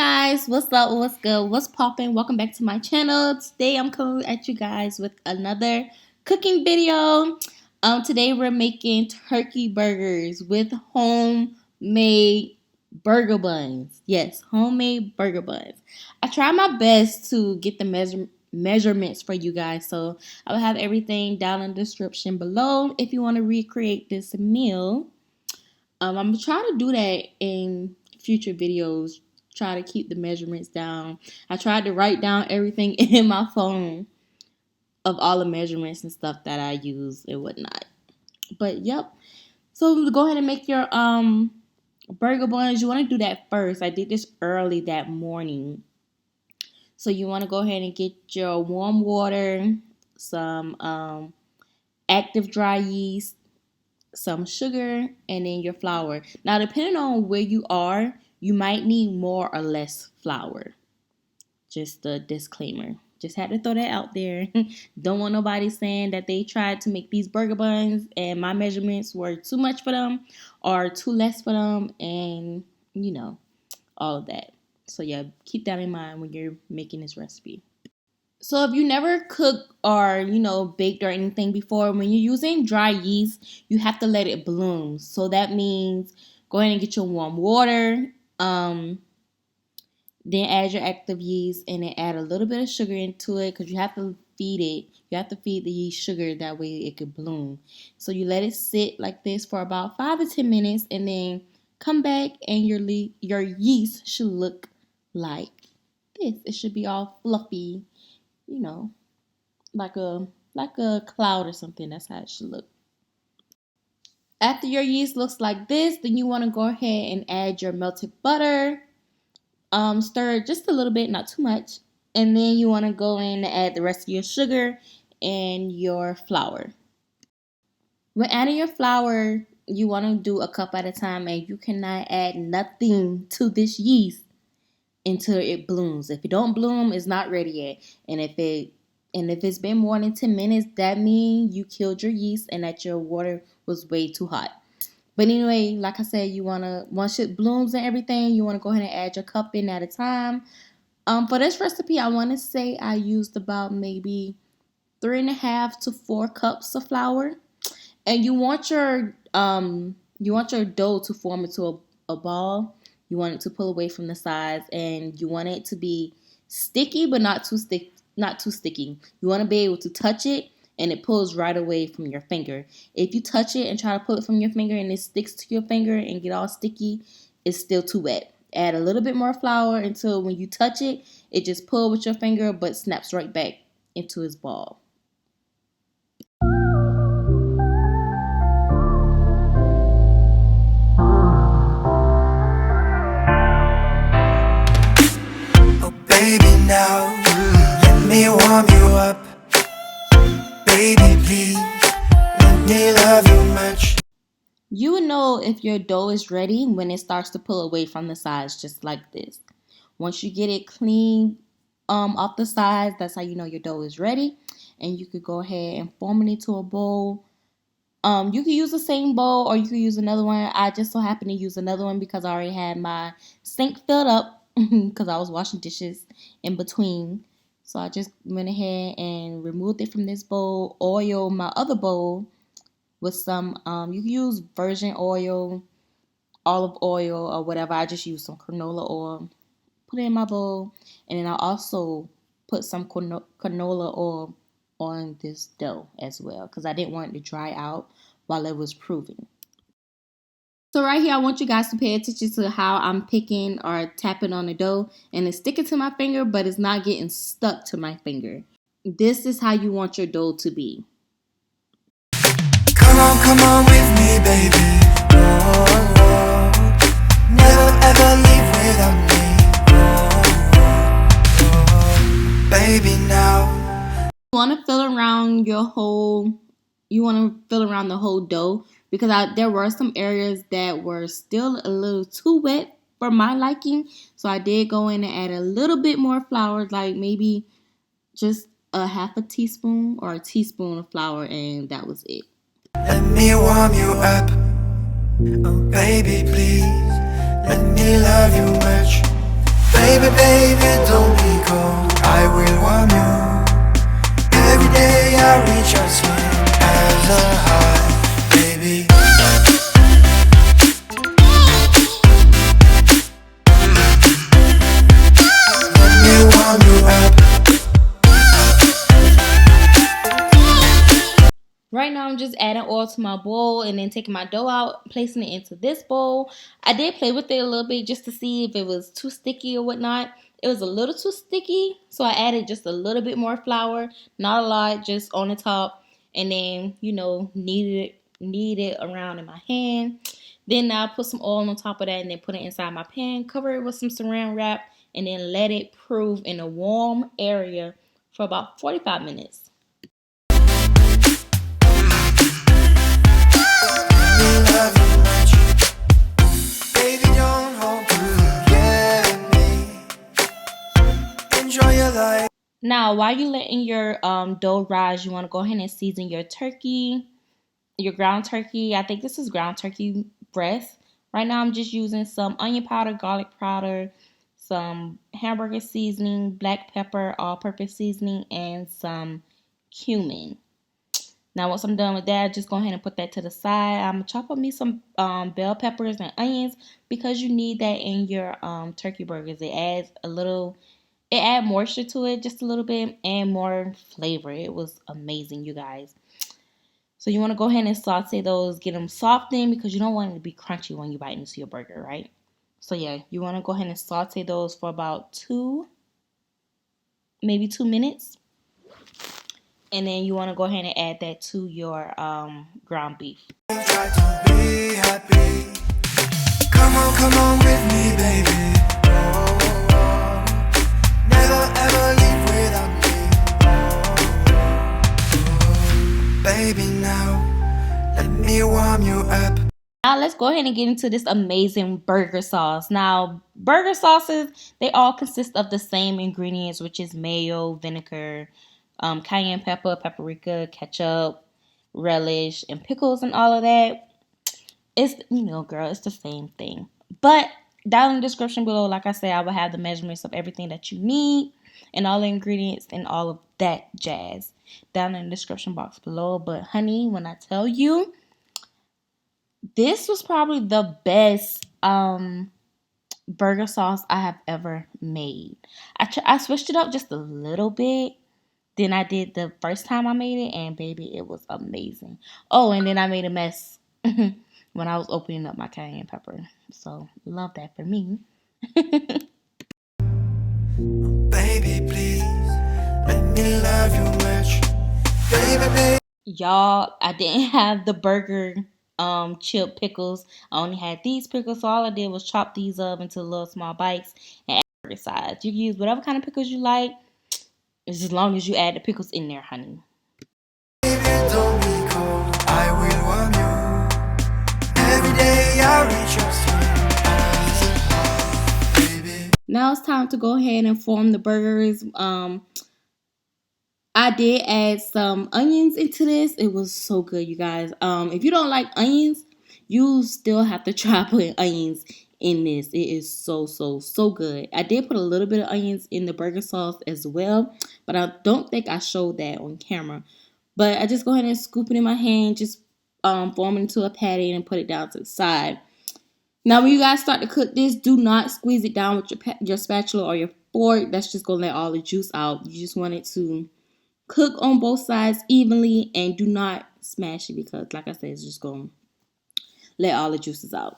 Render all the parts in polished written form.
guys, what's up, what's good, what's poppin'? Welcome back to my channel. Today I'm coming at you guys with another cooking video. Today we're making turkey burgers with homemade burger buns. Yes, homemade burger buns. I tried my best to get the measurements for you guys, so I will have everything down in the description below if you want to recreate this meal. I'm trying to do that in future videos. Try to keep the measurements down. I tried to write down everything in my phone of all the measurements and stuff that I use and whatnot. But yep. So go ahead and make your burger buns. You want to do that first. I did this early that morning. So you want to go ahead and get your warm water, some active dry yeast, some sugar, and then your flour. Now, depending on where you are, you might need more or less flour. Just a disclaimer. Just had to throw that out there. Don't want nobody saying that they tried to make these burger buns and my measurements were too much for them or too less for them, and you know, all of that. So yeah, keep that in mind when you're making this recipe. So if you never cooked or, baked or anything before, when you're using dry yeast, you have to let it bloom. So that means go ahead and get your warm water, then add your active yeast, and then add a little bit of sugar into it because you have to feed it. You have to feed the yeast sugar, that way it could bloom. So you let it sit like this for about 5 to 10 minutes, and then come back and your yeast should look like this. It should be all fluffy. Like a cloud or something. That's how it should look. After your yeast looks like this, then you want to go ahead and add your melted butter. Stir it just a little bit, not too much. And then you want to go in and add the rest of your sugar and your flour. When adding your flour, you want to do a cup at a time, and you cannot add nothing to this yeast until it blooms. If it don't bloom, it's not ready yet. And if it's been more than 10 minutes, that means you killed your yeast and that your water was way too hot. But anyway, like I said, once it blooms and everything, you want to go ahead and add your cup in at a time. For this recipe, I want to say I used about maybe 3.5 to 4 cups of flour. And you want your dough to form into a ball. You want it to pull away from the sides, and you want it to be sticky, but not too sticky. You want to be able to touch it, and it pulls right away from your finger. If you touch it and try to pull it from your finger, and it sticks to your finger and get all sticky, it's still too wet. Add a little bit more flour until when you touch it, it just pulls with your finger, but snaps right back into its ball. Baby, now let me warm you up. Baby, please let me love you much. You will know if your dough is ready when it starts to pull away from the sides, just like this. Once you get it clean off the sides, that's how you know your dough is ready. And you could go ahead and form it into a bowl. You could use the same bowl, or you could use another one. I just so happen to use another one because I already had my sink filled up because I was washing dishes in between. So I just went ahead and removed it from this bowl, oil my other bowl with some, you can use virgin oil, olive oil, or whatever. I just used some canola oil. Put it in my bowl, and then I also put some canola oil on this dough as well because I didn't want it to dry out while it was proving. So right here, I want you guys to pay attention to how I'm picking or tapping on the dough, and it's sticking to my finger, but it's not getting stuck to my finger. This is how you want your dough to be. Come on with me, baby. Oh, oh. Never ever leave without me. Oh, oh. Baby, now. You want to fill around the whole dough because there were some areas that were still a little too wet for my liking. So I did go in and add a little bit more flour, like maybe just a half a teaspoon or a teaspoon of flour, and that was it. Let me warm you up. Oh, baby, please. Let me love you much. Baby, baby, don't be cold. I will warm you. Every day I reach your skin as a high, baby. Let me warm you up. Right now, I'm just adding oil to my bowl and then taking my dough out, placing it into this bowl. I did play with it a little bit just to see if it was too sticky or whatnot. It was a little too sticky, so I added just a little bit more flour, not a lot, just on the top, and then knead it around in my hand. Then I put some oil on top of that and then put it inside my pan, cover it with some saran wrap, and then let it prove in a warm area for about 45 minutes. Love you much. Baby, don't hold forget me. Enjoy your life. Now, while you're letting your dough rise, you want to go ahead and season your turkey, your ground turkey. I think this is ground turkey breast. Right now, I'm just using some onion powder, garlic powder, some hamburger seasoning, black pepper, all-purpose seasoning, and some cumin. Now, once I'm done with that, just go ahead and put that to the side. I'm going to chop up me some bell peppers and onions because you need that in your turkey burgers. It adds moisture to it just a little bit and more flavor. It was amazing, you guys. So you want to go ahead and saute those, get them softened because you don't want it to be crunchy when you bite into your burger, right? So yeah, you want to go ahead and saute those for about maybe 2 minutes. And then you want to go ahead and add that to your ground beef. Try to be happy. Come on with me, baby. Oh, never ever leave without me. Baby, now let me warm you up. Now let's go ahead and get into this amazing burger sauce. Now, burger sauces, they all consist of the same ingredients, which is mayo, vinegar, cayenne pepper, paprika, ketchup, relish, and pickles and all of that. It's, girl, it's the same thing. But down in the description below, like I said, I will have the measurements of everything that you need and all the ingredients and all of that jazz down in the description box below. But honey, when I tell you, this was probably the best burger sauce I have ever made. I switched it up just a little bit than I did the first time I made it, and baby, it was amazing. Oh, and then I made a mess when I was opening up my cayenne pepper. So love that for me. Baby, please let me love you much. Baby. Y'all, I didn't have the burger chip pickles. I only had these pickles, so all I did was chop these up into little small bites and add burger sides. You can use whatever kind of pickles you like, as long as you add the pickles in there, honey. Baby, don't be cold. I will warm you. Every day I reach your skin. Baby. Now it's time to go ahead and form the burgers. I did add some onions into this. It was so good, you guys. If you don't like onions, you still have to try putting onions in this. It is so, so, so good. I did put a little bit of onions in the burger sauce as well, but I don't think I showed that on camera. But I just go ahead and scoop it in my hand, just form it into a patty and put it down to the side. Now, when you guys start to cook this, do not squeeze it down with your spatula or your fork. That's just going to let all the juice out. You just want it to cook on both sides evenly and do not smash it because, like I said, it's just going to let all the juices out.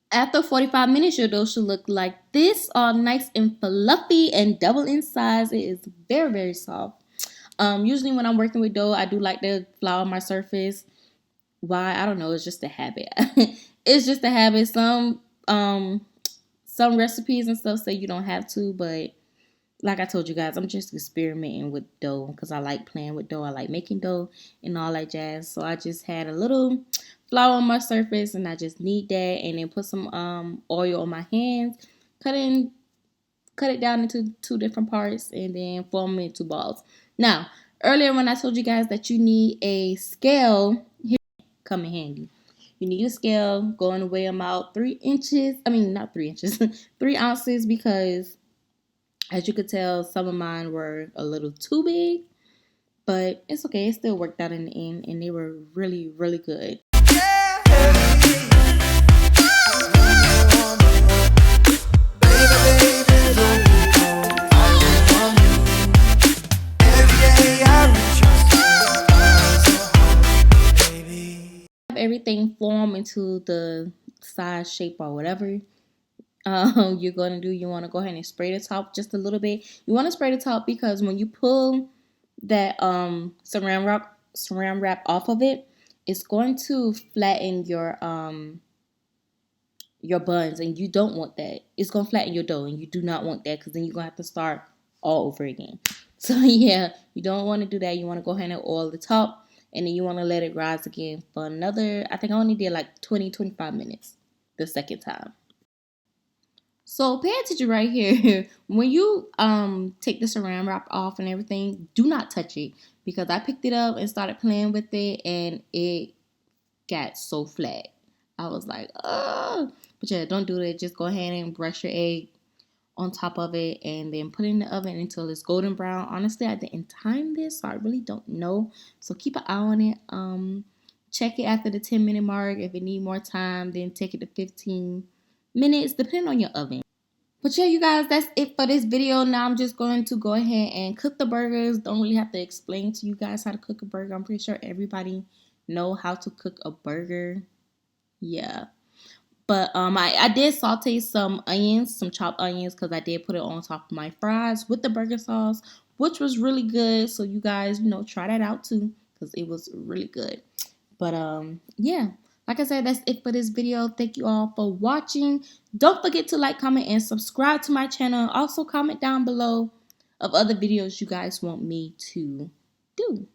After 45 minutes, your dough should look like this, all nice and fluffy and double in size. It is very, very soft. Usually when I'm working with dough, I do like to flour my surface. Why? I don't know. It's just a habit. It's just a habit. Some recipes and stuff say you don't have to, but like I told you guys, I'm just experimenting with dough because I like playing with dough. I like making dough and all that jazz. So I just had a little flour on my surface and I just knead that and then put some oil on my hands, cut in cut it down into two different parts and then form it into balls. Now, earlier when I told you guys that you need a scale, here come in handy. You need a scale, going to weigh them out 3 inches. I mean, not 3 inches, 3 ounces because as you could tell, some of mine were a little too big, but it's okay. It still worked out in the end, and they were really, really good. Everything form into the size, shape, or whatever you're going to do. You want to go ahead and spray the top just a little bit. You want to spray the top because when you pull that saran wrap off of it, it's going to flatten your buns, and you don't want that. It's going to flatten your dough, and you do not want that because then you're going to have to start all over again. So yeah, you don't want to do that. You want to go ahead and oil the top, and then you want to let it rise again for another, I think I only did like 20-25 minutes the second time. So pay attention right here. When you take the saran wrap off and everything, do not touch it because I picked it up and started playing with it and it got so flat. I was like, oh. But yeah, don't do that. Just go ahead and brush your egg on top of it and then put it in the oven until it's golden brown. Honestly, I didn't time this, so I really don't know. So keep an eye on it. Check it after the 10-minute mark. If it need more time, then take it to 15 minutes, depending on your oven. But yeah, you guys, that's it for this video. Now I'm just going to go ahead and cook the burgers. Don't really have to explain to you guys how to cook a burger. I'm pretty sure everybody know how to cook a burger. Yeah. But I did saute some onions, some chopped onions, because I did put it on top of my fries with the burger sauce, which was really good. So you guys, try that out too, because it was really good. But yeah, like I said, that's it for this video. Thank you all for watching. Don't forget to like, comment, and subscribe to my channel. Also, comment down below of other videos you guys want me to do.